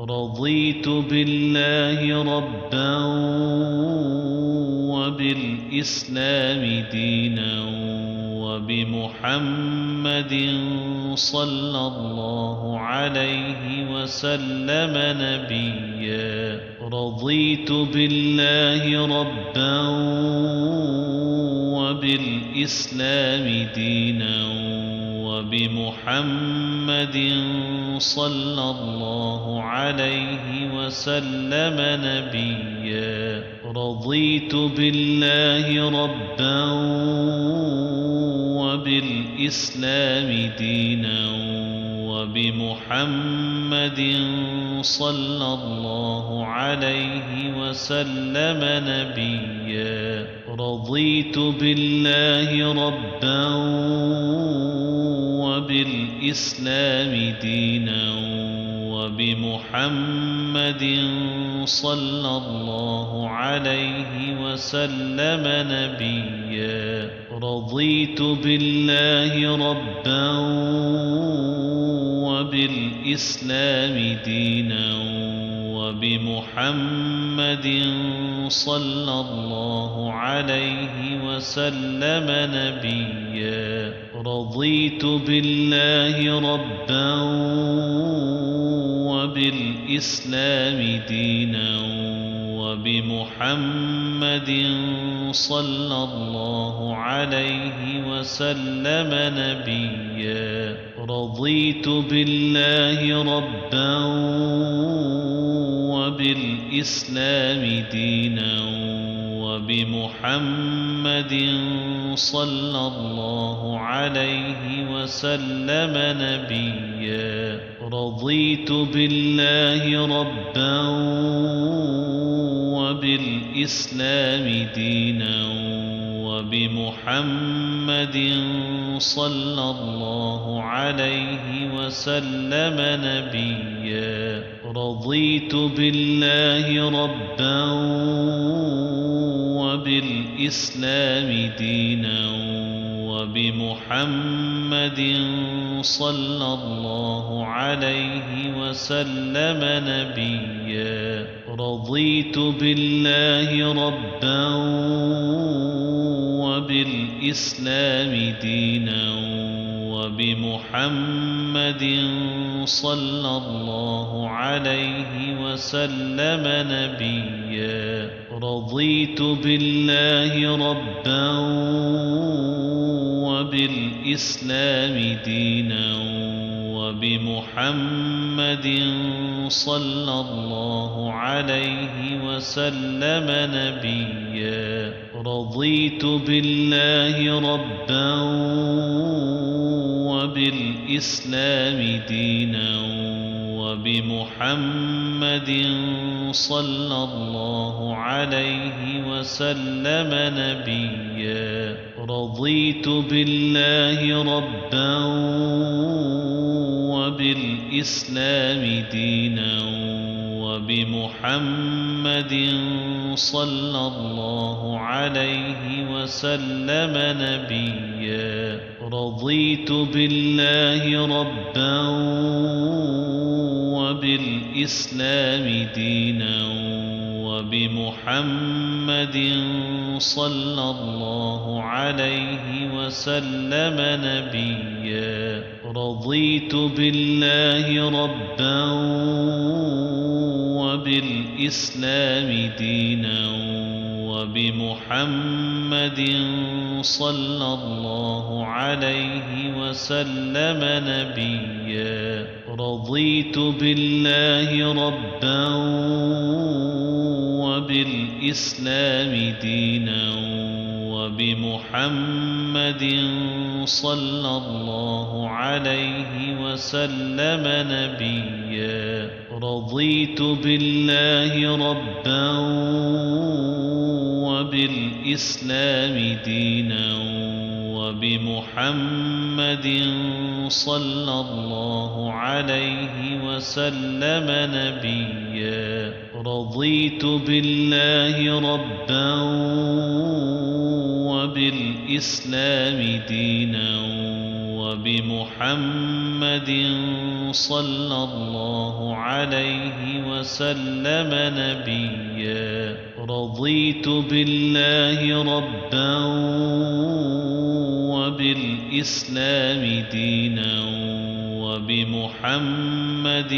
رضيت بالله ربا وبالإسلام دينا وبمحمد صلى الله عليه وسلم نبيا. رضيت بالله ربا وبالإسلام دينا وبمحمد صلى الله عليه وسلم نبيا. رضيت بالله ربا وبالإسلام دينا وبمحمد صلى الله عليه وسلم نبيا. رضيت بالله ربا وبالإسلام دينا وبمحمد صلى الله عليه وسلم نبيا. رضيت بالله ربا وبالإسلام دينا وبمحمد صلى الله عليه وسلم نبيا. رضيت بالله ربا وبالإسلام دينا وبمحمد صلى الله عليه وسلم نبيا. رضيت بالله ربا وبالإسلام دينا وبمحمد صلى الله عليه وسلم نبيا. رضيت بالله ربا وبالإسلام دينا وبمحمد صلى الله عليه وسلم نبيا. رضيت بالله ربا وبالإسلام دينا وبمحمد صلى الله عليه وسلم نبيا. رضيت بالله ربا وبالإسلام دينا وبمحمد صلى الله عليه وسلم نبيا. رضيت بالله ربا وبالإسلام دينا وبمحمد صلى الله عليه وسلم نبيا. رضيت بالله ربا وبالإسلام دينا وبمحمد صلى الله عليه وسلم نبيا. رضيت بالله ربا وبالإسلام دينا وبمحمد صلى الله عليه وسلم نبيا. رضيت بالله ربا وبالإسلام دينا وبمحمد صلى الله عليه وسلم نبيا. رضيت بالله ربا وبالإسلام دينا وبمحمد صلى الله عليه وسلم نبيا. رضيت بالله ربا وبالإسلام دينا وبمحمد صلى الله عليه وسلم نبيا. رضيت بالله ربا وبالإسلام دينا وبمحمد صلى الله عليه وسلم نبيا. رضيت بالله ربا وبالإسلام دينا وبمحمد صلى الله عليه وسلم نبيا رضيت بالله ربا وبالإسلام دينا وبمحمد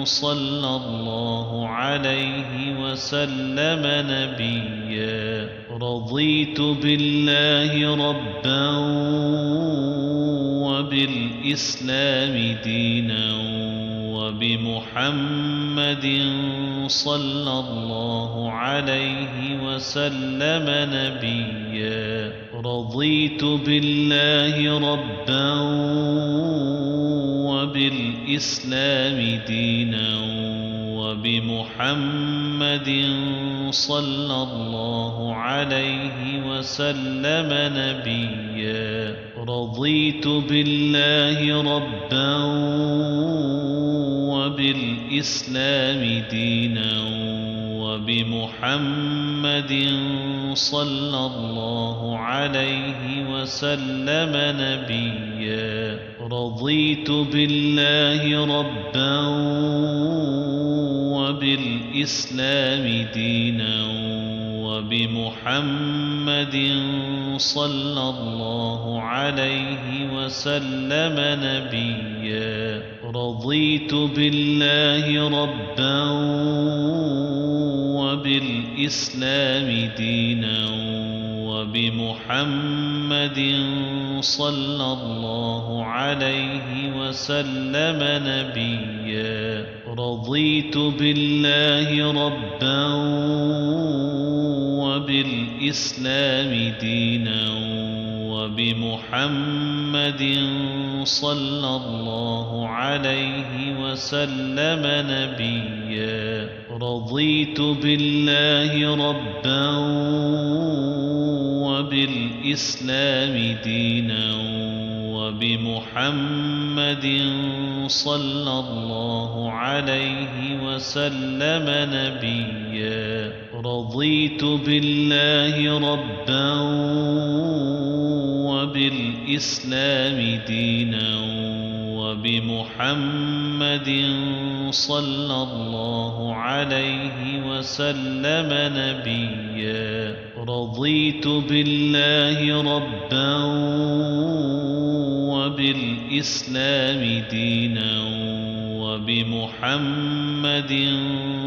صلى الله عليه وسلم نبيا رضيت بالله ربا وبالإسلام دينا وبمحمد صلى الله عليه وسلم نبيا رضيت بالله ربا وبالإسلام دينا وبمحمد صلى الله عليه وسلم نبيا رضيت بالله ربا وبالإسلام دينا وبمحمد صلى الله عليه وسلم نبيا رضيت بالله ربا وبالإسلام دينا وبمحمد صلى الله عليه وسلم نبيا رضيت بالله ربا وبالإسلام دينا وبمحمد صلى الله عليه وسلم نبيا رضيت بالله ربا وبالإسلام دينا وبمحمد صلى الله عليه وسلم نبيا رضيت بالله ربا وبالإسلام دينا وبمحمد صلى الله عليه وسلم نبيا رضيت بالله ربا وبالإسلام دينا وبمحمد صلى الله عليه وسلم نبيا رضيت بالله ربا وبالإسلام دينا وبمحمد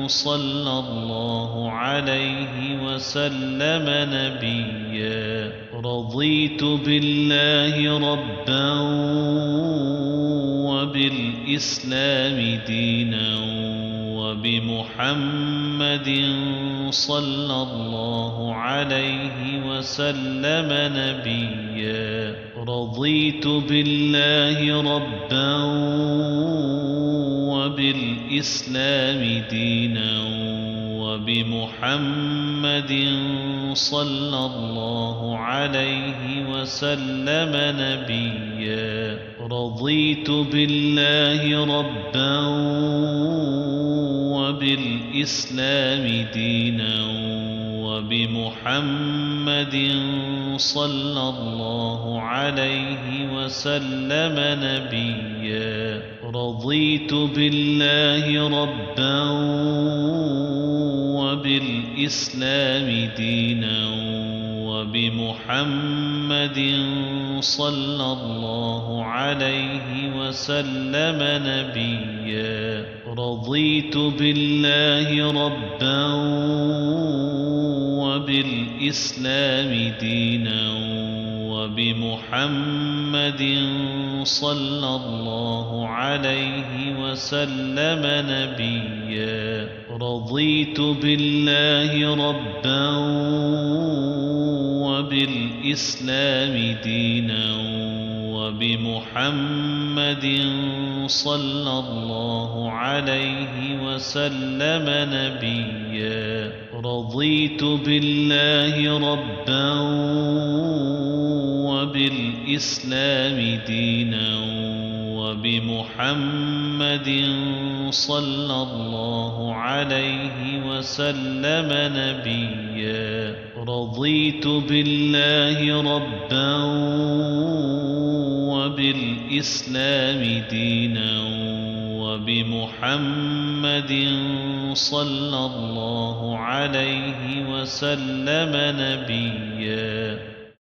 صلى الله عليه وسلم نبيا رضيت بالله ربا وبالإسلام دينا وبمحمد صلى الله عليه وسلم نبيا رضيت بالله ربا وبالإسلام دينا وبمحمد صلى الله عليه وسلم نبيا رضيت بالله ربا وبالإسلام دينا وبمحمد صلى الله عليه وسلم نبيا رضيت بالله ربا وبالإسلام دينا وبمحمد صلى الله عليه وسلم نبيا رضيت بالله ربا وبالإسلام دينا وبمحمد صلى الله عليه وسلم نبيا رضيت بالله ربا وبالإسلام دينا وبمحمد صلى الله عليه وسلم نبيا رضيت بالله ربا وبالإسلام دينا وبمحمد صلى الله عليه وسلم نبيا رضيت بالله ربا وبالإسلام دينا وبمحمد صلى الله عليه وسلم نبيا.